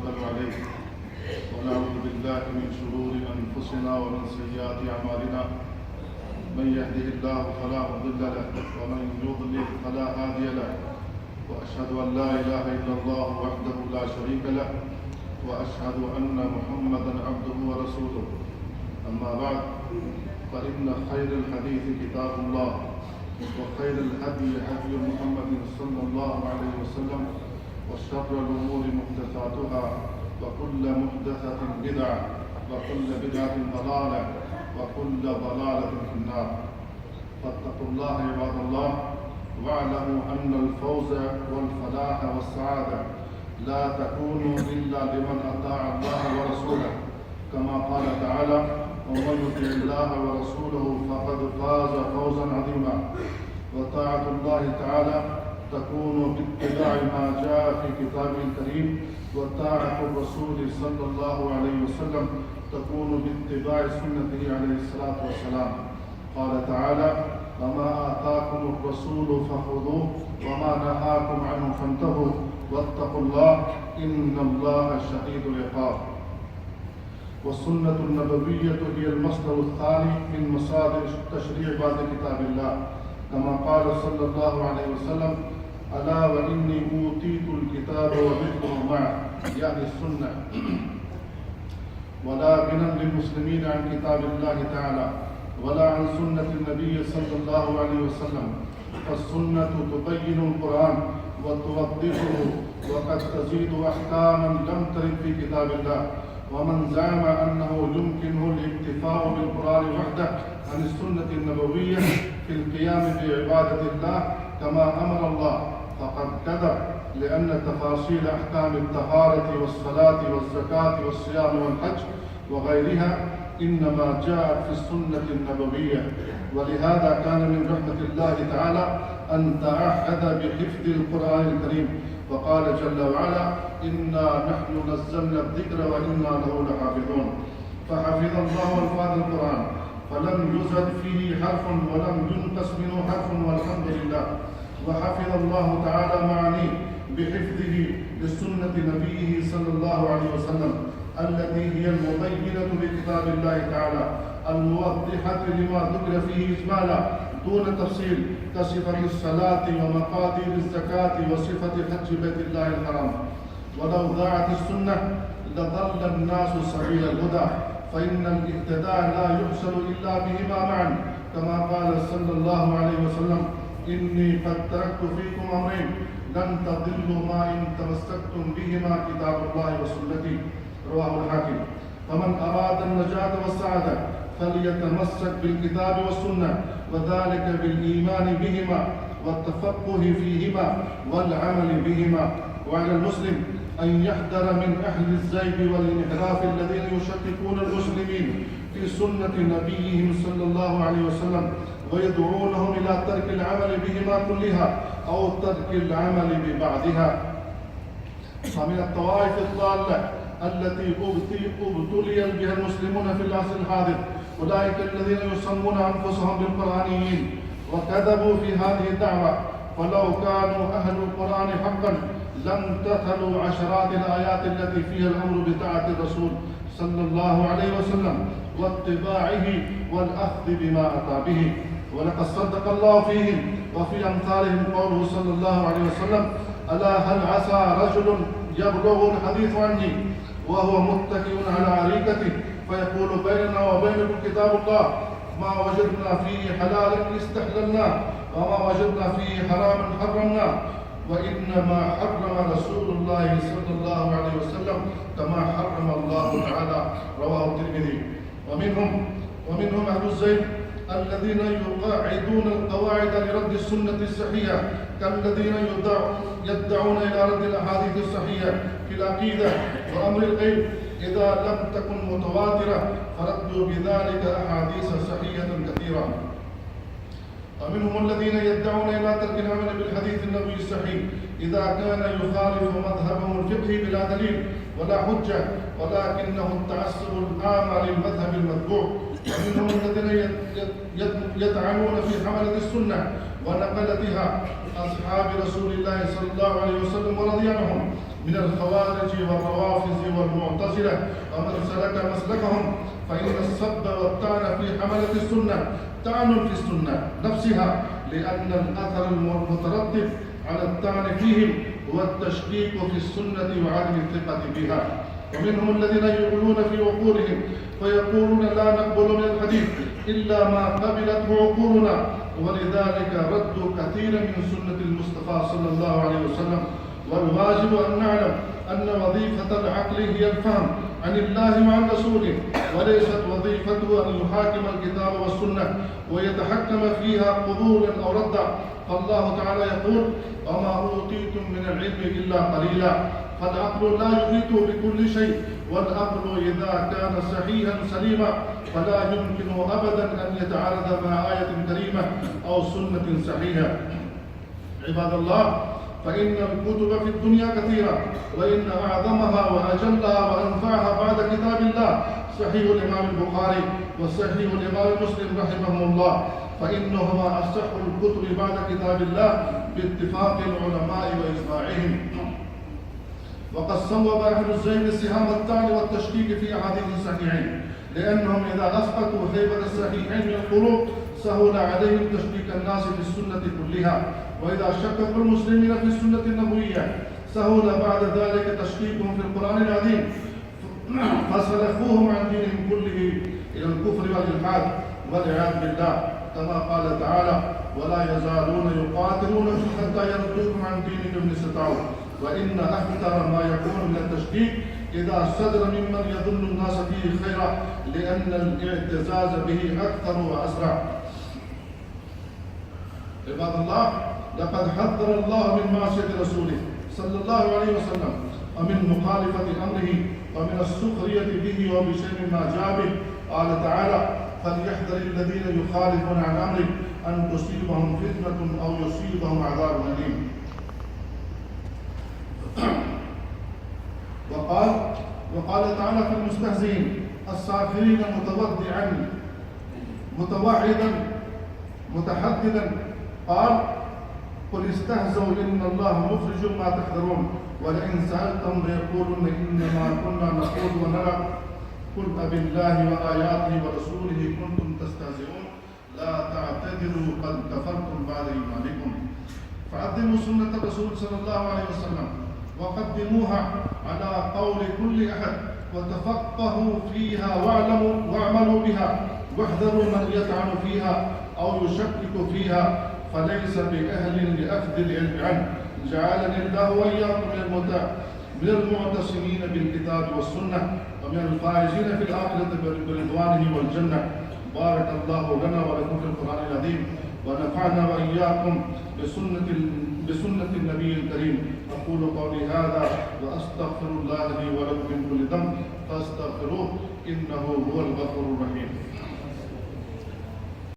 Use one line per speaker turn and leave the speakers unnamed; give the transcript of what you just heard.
ونتوكل عليه ونعوذ بالله من شرور أنفسنا ومن سيئات أعمالنا. من يهده الله فلا مضل له ومن يضلل فلا هادي له، وأشهد أن لا إله إلا الله وحده لا شريك له، وأشهد أن محمدا عبده ورسوله. أما بعد، فإن خير الحديث كتاب الله، وخير الهدي هدي محمد صلى الله عليه وسلم، وشر الأمور محدثاتها، وكل محدثة بدعة، وكل بدعة ضلالة، وكل ضلالة في النار. فاتقوا الله عباد الله، واعلموا أن الفوز والفلاح والسعادة لا تكون إلا لمن أطاع الله ورسوله، كما قال تعالى: ومن يطع الله ورسوله فقد فاز فوزا عظيما. وطاعة الله تعالى تكون باتباع ما جاء في كتابه الكريم، وطاعة الرسول صلى الله عليه وسلم تكون باتباع سنته عليه الصلاة والسلام. قال تعالى: وما آتاكم الرسول فخذوه وما نهاكم عنه فانتهوا واتقوا الله إن الله شديد العقاب. والسنة النبوية هي المصدر الثاني من مصادر التشريع بعد كتاب الله، كما قال صلى الله عليه وسلم: ألا وإني أوتيت الكتاب ومثله معه، يعني السنة. ولا غنى للمسلمين عن كتاب الله تعالى ولا عن سنة النبي صلى الله عليه وسلم. فالسنة تبين القرآن وتوضحه، وقد تزيد أحكاما لم ترد في كتاب الله. ومن زعم أنه يمكنه الاكتفاء بالقرآن وحده عن السنة النبوية في القيام بعبادة الله كما أمر الله فقد كذب، لأن تفاصيل أحكام الطهارة والصلاة والزكاة والصيام والحج وغيرها إنما جاءت في السنة النبوية. ولهذا كان من رحمة الله تعالى أن تعهد بحفظ القرآن الكريم، وقال جل وعلا: إنا نحن نزلنا الذكر وإنا له لحافظون. فحفظ الله ألفاظ القرآن فلم يزد فيه حرف ولم ينقص منه حرف، والحمد لله. وحفظ الله تعالى معانيه بحفظه لسنة نبيه صلى الله عليه وسلم، التي هي المبينة بكتاب الله تعالى الموضحة لما ذكر فيه إجمالا دون تفصيل، كصفة الصلاة ومقادير الزكاة وصفة حج بيت الله الحرام. ولو ضاعت السنة لضل الناس سبيل الهدى، فإن الاهتداء لا يحصل إلا بهما معا، كما قال صلى الله عليه وسلم: إني قد تركت فيكم أمرين لن تضلوا ما إن تمسكتم بهما، كتاب الله وسنتي. رواه الحاكم. فمن أراد النجاة والسعادة فليتمسك بالكتاب والسنة، وذلك بالإيمان بهما والتفقه فيهما والعمل بهما. وعلى المسلم أن يحذر من أهل الزيغ والانحراف الذين يشككون المسلمين في سنة نبيهم صلى الله عليه وسلم، ويدعونهم إلى ترك العمل بهما كلها أو ترك العمل ببعضها. فمن الطوائف الضالة التي ابتلي بها المسلمون في العصر الحاضر أولئك الذين يسمون أنفسهم بالقرآنيين، وكذبوا في هذه الدعوة. ولو كانوا أهل القرآن حقا لم تتلوا عشرات الآيات التي فيها الأمر بطاعة الرسول صلى الله عليه وسلم واتباعه والأخذ بما أتى به. ولقد صدق الله فيهم وفي أمثالهم قوله صلى الله عليه وسلم: ألا هل عسى رجل يبلغ الحديث عني وهو متكئ على أريكته فيقول: بيننا وبينكم كتاب الله، ما وجدنا فيه حلالا استحللناه وما وجدنا فيه حراما حرمناه، وإنما حرم رسول الله صلى الله عليه وسلم كما حرم الله تعالى. رواه الترمذي. ومنهم أهل الزيغ الذين يقاعدون القواعد لرد السنة الصحيحة، كالذين يدعون إلى رد الأحاديث الصحيحة في العقيدة وأمر الغيب إذا لم تكن متواترة، فردوا بذلك أحاديث صحيحة كثيرة. ومنهم الذين يدعون إلى ترك العمل بالحديث النبوي الصحيح إذا كان يخالف مذهبهم الفقهي بلا دليل ولا حجة، ولكنه التعصب العام للمذهب المتبوع. ومنهم الذين يطعنون في حملة السنة ونقلتها أصحاب رسول الله صلى الله عليه وسلم ورضي عنهم، من الخوارج والروافض والمعتزلة ومن سلك مسلكهم، فإن السب والطعن في حملة السنة طعن في السنة نفسها، لأن الأثر المترتب على الطعن فيهم هو التشكيك في السنة وعدم الثقة بها. ومنهم الذين يغلون في عقولهم فيقولون لا نقبل من الحديث إلا ما قبلته عقولنا، ولذلك ردوا كثيرا من سنة المصطفى صلى الله عليه وسلم. والواجب أن نعلم أن وظيفة العقل هي الفهم عن الله وعن رسوله، وليست وظيفته أن يحاكم الكتاب والسنة ويتحكم فيها قبولا أو ردا. فالله تعالى يقول: وما أوتيتم من العلم إلا قليلا. فالعقل لا يحيط بكل شيء، والعقل إذا كان صحيحا سليما فلا يمكن أبدا أن يتعارض مع آية كريمة أو سنة صحيحة. عباد الله، فإن الكتب في الدنيا كثيرة، وإن أعظمها وأجلها وأنفعها بعد كتاب الله صحيح الإمام البخاري وصحيح الإمام مسلم رحمه الله، فإنهما أصح الكتب بعد كتاب الله باتفاق العلماء وإجماعهم. وقد صوب أهل الزيغ سهام الطعن والتشكيك في أحاديث الصحيحين، لأنهم إذا أسقطوا هيبة الصحيحين من القلوب سهل عليهم تشكيك الناس في السنة كلها، وإذا شككوا المسلمين في السنة النبوية سهل بعد ذلك تشكيكهم في القرآن العظيم، فسلخوهم عن دينهم كله إلى الكفر والإلحاد والعياذ بالله، كما قال تعالى: ولا يزالون يقاتلونكم حتى يردوكم عن دينكم إن استطاعوا. وإن أكثر ما يكون من التشكيك إذا صدر ممن يظن الناس فيه خيرا، لأن الاعتزاز به أكثر وأسرع. عباد الله، لقد حذر الله من معصية رسوله صلى الله عليه وسلم، ومن مخالفة أمره، ومن السخرية به وبشيء ما جاء به. قال تعالى: فليحذر الذين يخالفون عن أمره أن تصيبهم فتنة أو يصيبهم عذاب أليم. وقال تعالى في المستهزئين الساخرين متوضعا متوعدا متحددا، قال: قل استهزوا إن الله مخرج ما تحذرون، ولئن سألتم ليقولن إنما كنا نخوض ونلعب، قل أبالله وآياته ورسوله كنتم تستهزئون لا تعتذروا قد كفرتم بعد إيمانكم. فعظموا سنة الرسول صلى الله عليه وسلم وقدموها على قول كل أحد، وتفقهوا فيها واعملوا بها، واحذروا من يطعن فيها أو يشكك فيها فليس بأهل لأخذ العلم عنه. جعلني الله وإياكم من المعتصمين بالكتاب والسنة، ومن الفائزين في الآخرة برضوانه والجنة. بارك الله لنا ولكم في القرآن العظيم، ونفعنا وإياكم بسنة النبي الكريم. أقول قولي هذا وأستغفر الله لي ولكم من كل ذنب فاستغفروه إنه هو الغفور الرحيم.